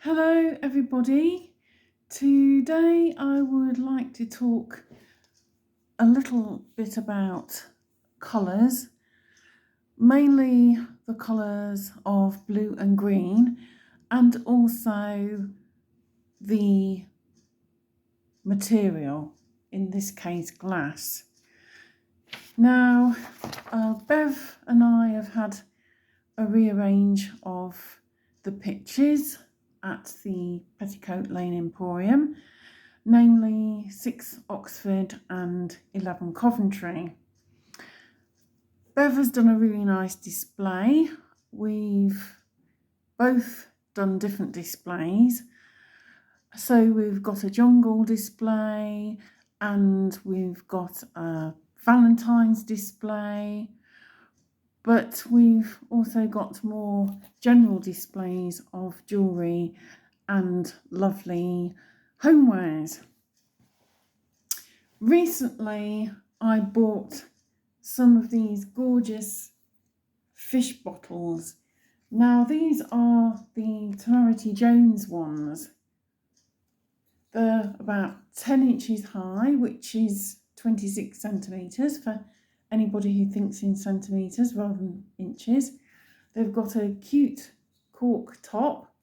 Hello, everybody. Today I would like to talk a little bit about colours, mainly the colours of blue and green, and also the material, in this case glass. Now, Bev and I have had a rearrange of the pictures at the Petticoat Lane Emporium, namely 6 Oxford and 11 Coventry. Bev has done a really nice display. We've both done different displays. So we've got a jungle display and we've got a Valentine's display, but we've also got more general displays of jewellery and lovely homewares. Recently, I bought some of these gorgeous fish bottles. Now, these are the Temerity Jones ones. They're about 10 inches high, which is 26 centimetres for anybody who thinks in centimetres rather than inches. They've got a cute cork top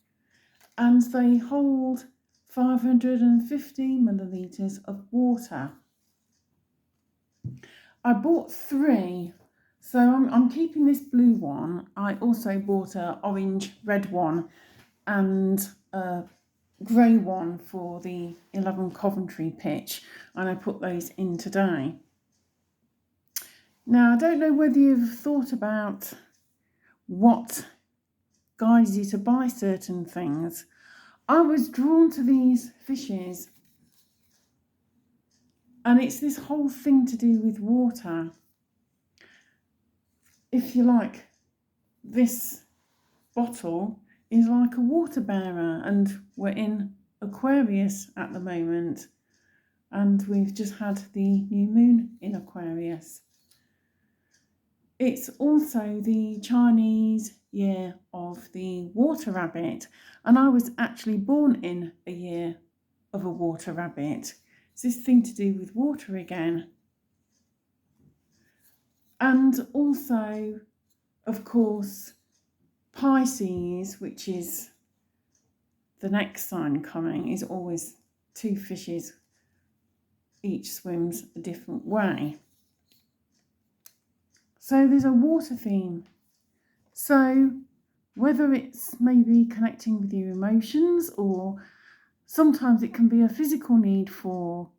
and they hold 550 millilitres of water. I bought 3, so I'm keeping this blue one. I also bought an orange red one and a grey one for the 11 Coventry pitch, and I put those in today. Now, I don't know whether you've thought about what guides you to buy certain things. I was drawn to these fishes, and it's this whole thing to do with water. If you like, this bottle is like a water bearer, and we're in Aquarius at the moment, and we've just had the new moon in Aquarius. It's also the Chinese year of the water rabbit, and I was actually born in a year of a water rabbit. It's this thing to do with water again. And also, of course, Pisces, which is the next sign coming, is always 2 fishes. Each swims a different way. So there's a water theme. So whether it's maybe connecting with your emotions, or sometimes it can be a physical need for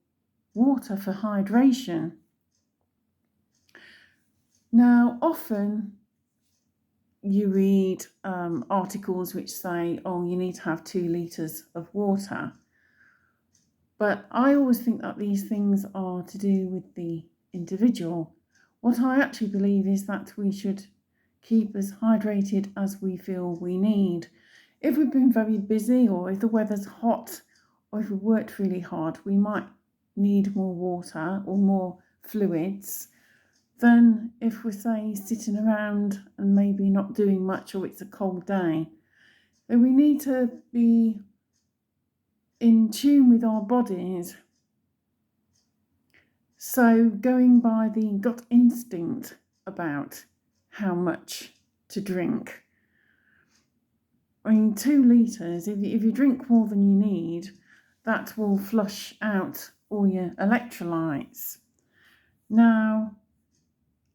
water for hydration. Now, often you read articles which say, oh, you need to have 2 litres of water. But I always think that these things are to do with the individual. What I actually believe is that we should keep as hydrated as we feel we need. If we've been very busy, or if the weather's hot, or if we've worked really hard, we might need more water or more fluids than if we're, say, sitting around and maybe not doing much, or it's a cold day. So we need to be in tune with our bodies. So going by the gut instinct about how much to drink. I mean, 2 litres, if you drink more than you need, that will flush out all your electrolytes. Now,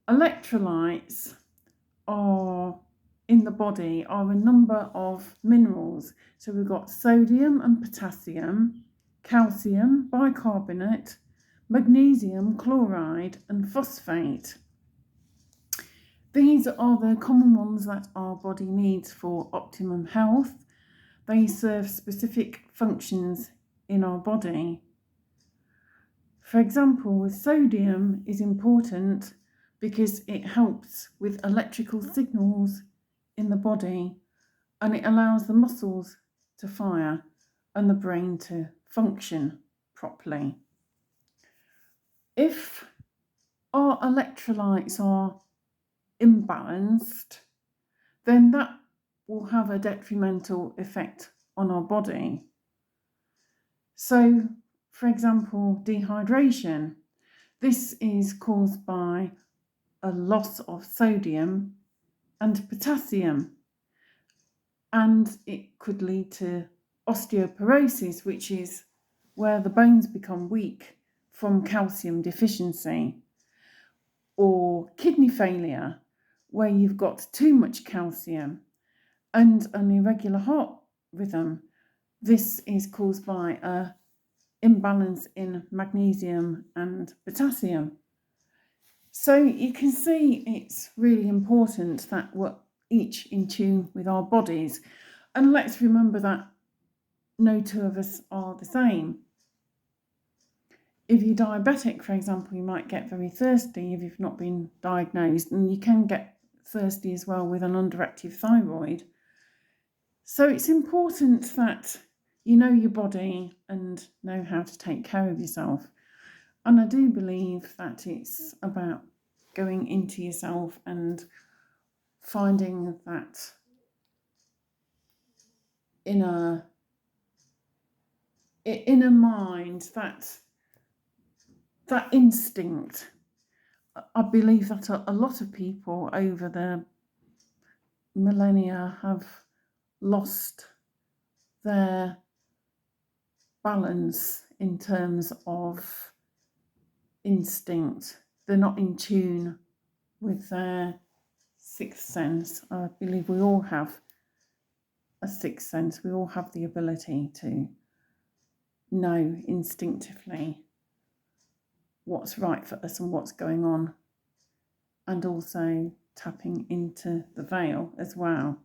electrolytes are in the body are a number of minerals. So we've got sodium and potassium, calcium, bicarbonate, magnesium, chloride, and phosphate. These are the common ones that our body needs for optimum health. They serve specific functions in our body. For example, sodium is important because it helps with electrical signals in the body, and it allows the muscles to fire and the brain to function properly. If our electrolytes are imbalanced, then that will have a detrimental effect on our body. So, for example, dehydration. This is caused by a loss of sodium and potassium, and it could lead to osteoporosis, which is where the bones become weak from calcium deficiency, or kidney failure, where you've got too much calcium, and an irregular heart rhythm. This is caused by a imbalance in magnesium and potassium. So you can see it's really important that we're each in tune with our bodies. And let's remember that no two of us are the same. If you're diabetic, for example, you might get very thirsty if you've not been diagnosed, and you can get thirsty as well with an underactive thyroid. So it's important that you know your body and know how to take care of yourself. And I do believe that it's about going into yourself and finding that inner mind, that instinct. I believe that a lot of people over the millennia have lost their balance in terms of instinct. They're not in tune with their sixth sense. I believe we all have a sixth sense. We all have the ability to know instinctively what's right for us and what's going on, and also tapping into the veil as well.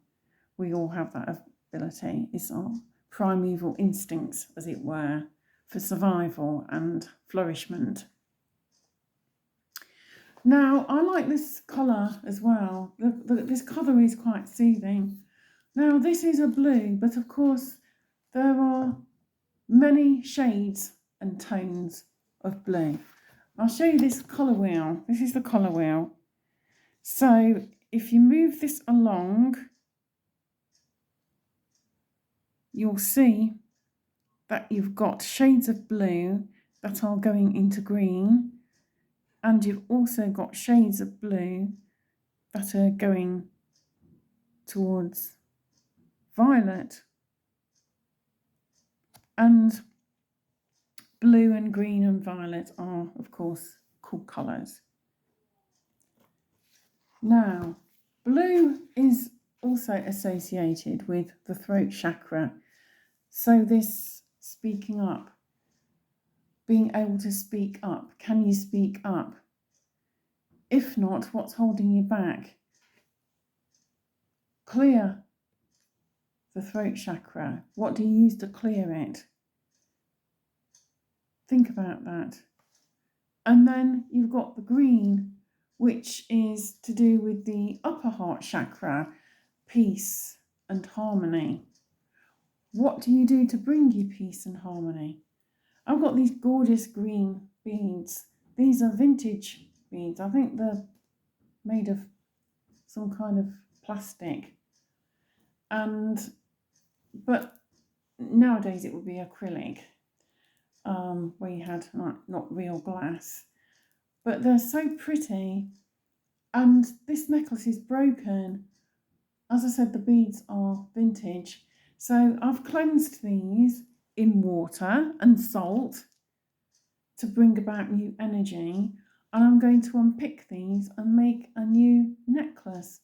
We all have that ability. It's our primeval instincts, as it were, for survival and flourishment. Now, I like this colour as well. This colour is quite soothing. Now, this is a blue, but of course there are many shades and tones of blue. I'll show you this colour wheel. This is the colour wheel. So if you move this along, you'll see that you've got shades of blue that are going into green, and you've also got shades of blue that are going towards violet, and blue and green and violet are, of course, cool colours. Now, blue is also associated with the throat chakra. So this speaking up, being able to speak up. Can you speak up? If not, what's holding you back? Clear the throat chakra. What do you use to clear it? Think about that. And then you've got the green, which is to do with the upper heart chakra, peace and harmony. What do you do to bring you peace and harmony? I've got these gorgeous green beads. These are vintage beads. I think they're made of some kind of plastic. But nowadays it would be acrylic, where you had not real glass. But they're so pretty. And this necklace is broken. As I said, the beads are vintage. So I've cleansed these in water and salt to bring about new energy. And I'm going to unpick these and make a new necklace.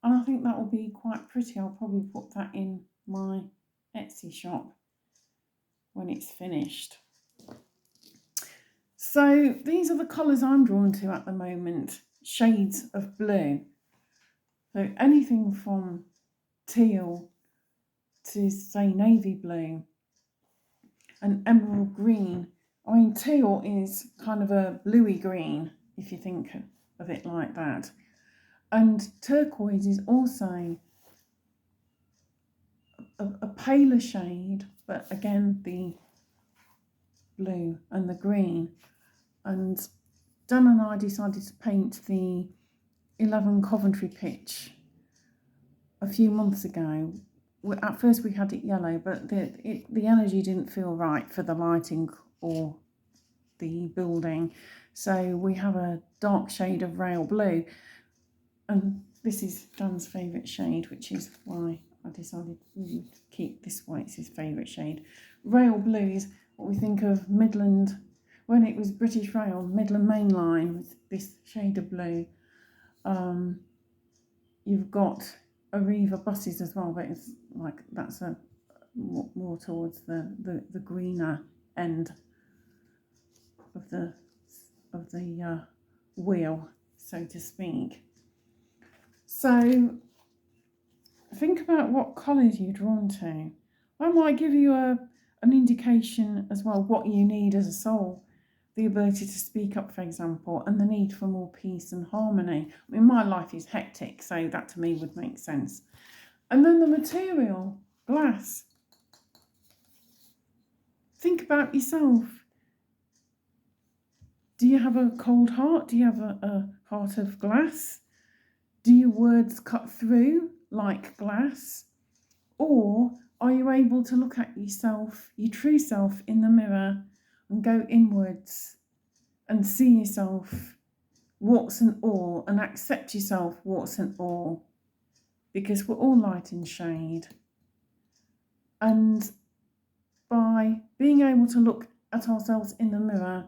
And I think that will be quite pretty. I'll probably put that in my Etsy shop when it's finished. So these are the colours I'm drawn to at the moment, shades of blue. So anything from teal to, say, navy blue and emerald green. I mean, teal is kind of a bluey green, if you think of it like that. And turquoise is also a paler shade, but again, the blue and the green. And Dan and I decided to paint the 11 Coventry pitch a few months ago, at first we had it yellow, but the energy didn't feel right for the lighting or the building. So we have a dark shade of rail blue, and this is Dan's favourite shade, which is why I decided to keep this one. It's his favourite shade. Rail blue is what we think of Midland, when it was British Rail, Midland Main Line with this shade of blue. You've got Arriva buses as well, but it's like that's a more towards the greener end of the wheel, so to speak. So think about what colours you're drawn to. I might give you an indication as well what you need as a soul. The ability to speak up, for example, and the need for more peace and harmony. I mean, my life is hectic, so that to me would make sense. And then the material, glass. Think about yourself. Do you have a cold heart? Do you have a heart of glass? Do your words cut through like glass? Or are you able to look at yourself, your true self, in the mirror and go inwards and see yourself, warts and all, and accept yourself, warts and all, because we're all light and shade. And by being able to look at ourselves in the mirror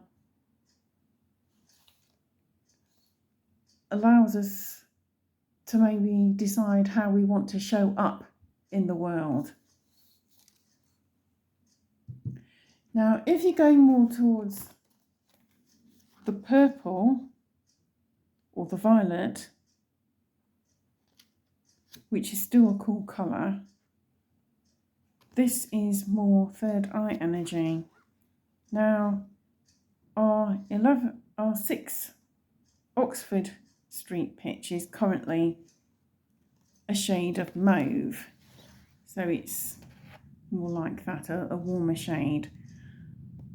allows us to maybe decide how we want to show up in the world. Now, if you're going more towards the purple or the violet, which is still a cool colour, this is more third eye energy. Now, our 6 Oxford Street pitch is currently a shade of mauve, so it's more like that, a warmer shade.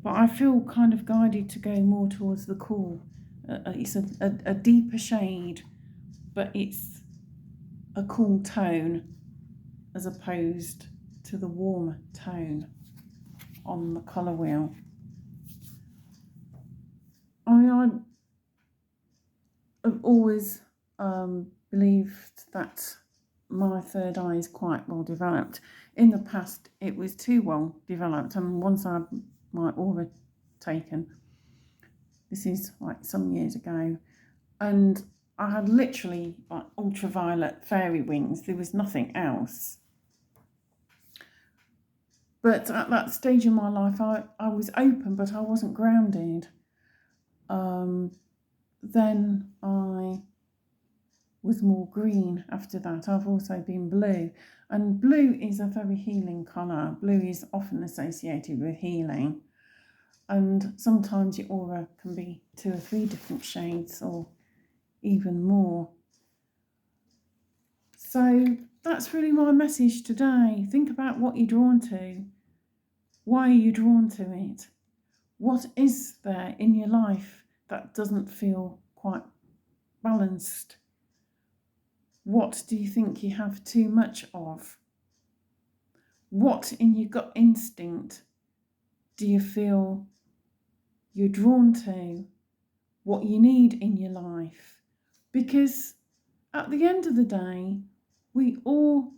But I feel kind of guided to go more towards the cool. It's a deeper shade, but it's a cool tone as opposed to the warm tone on the colour wheel. I mean, I've always believed that my third eye is quite well developed. In the past, it was too well developed, and once I had my aura taken, this is like some years ago, and I had literally like ultraviolet fairy wings. There was nothing else. But at that stage in my life, I was open, but I wasn't grounded. Then I was more green after that. I've also been blue. And blue is a very healing colour. Blue is often associated with healing. And sometimes your aura can be 2 or 3 different shades or even more. So that's really my message today. Think about what you're drawn to. Why are you drawn to it? What is there in your life that doesn't feel quite balanced? What do you think you have too much of? What in your gut instinct do you feel you're drawn to? What you need in your life? Because at the end of the day, we all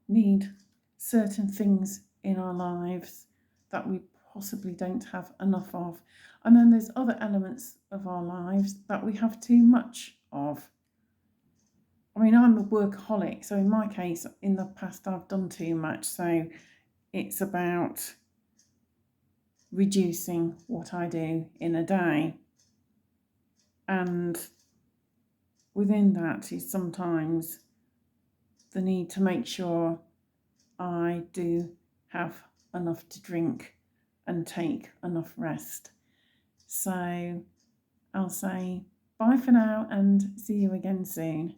need certain things in our lives that we possibly don't have enough of. And then there's other elements of our lives that we have too much of. I mean, I'm a workaholic, so in my case, in the past, I've done too much. So it's about reducing what I do in a day. And within that is sometimes the need to make sure I do have enough to drink and take enough rest. So I'll say bye for now and see you again soon.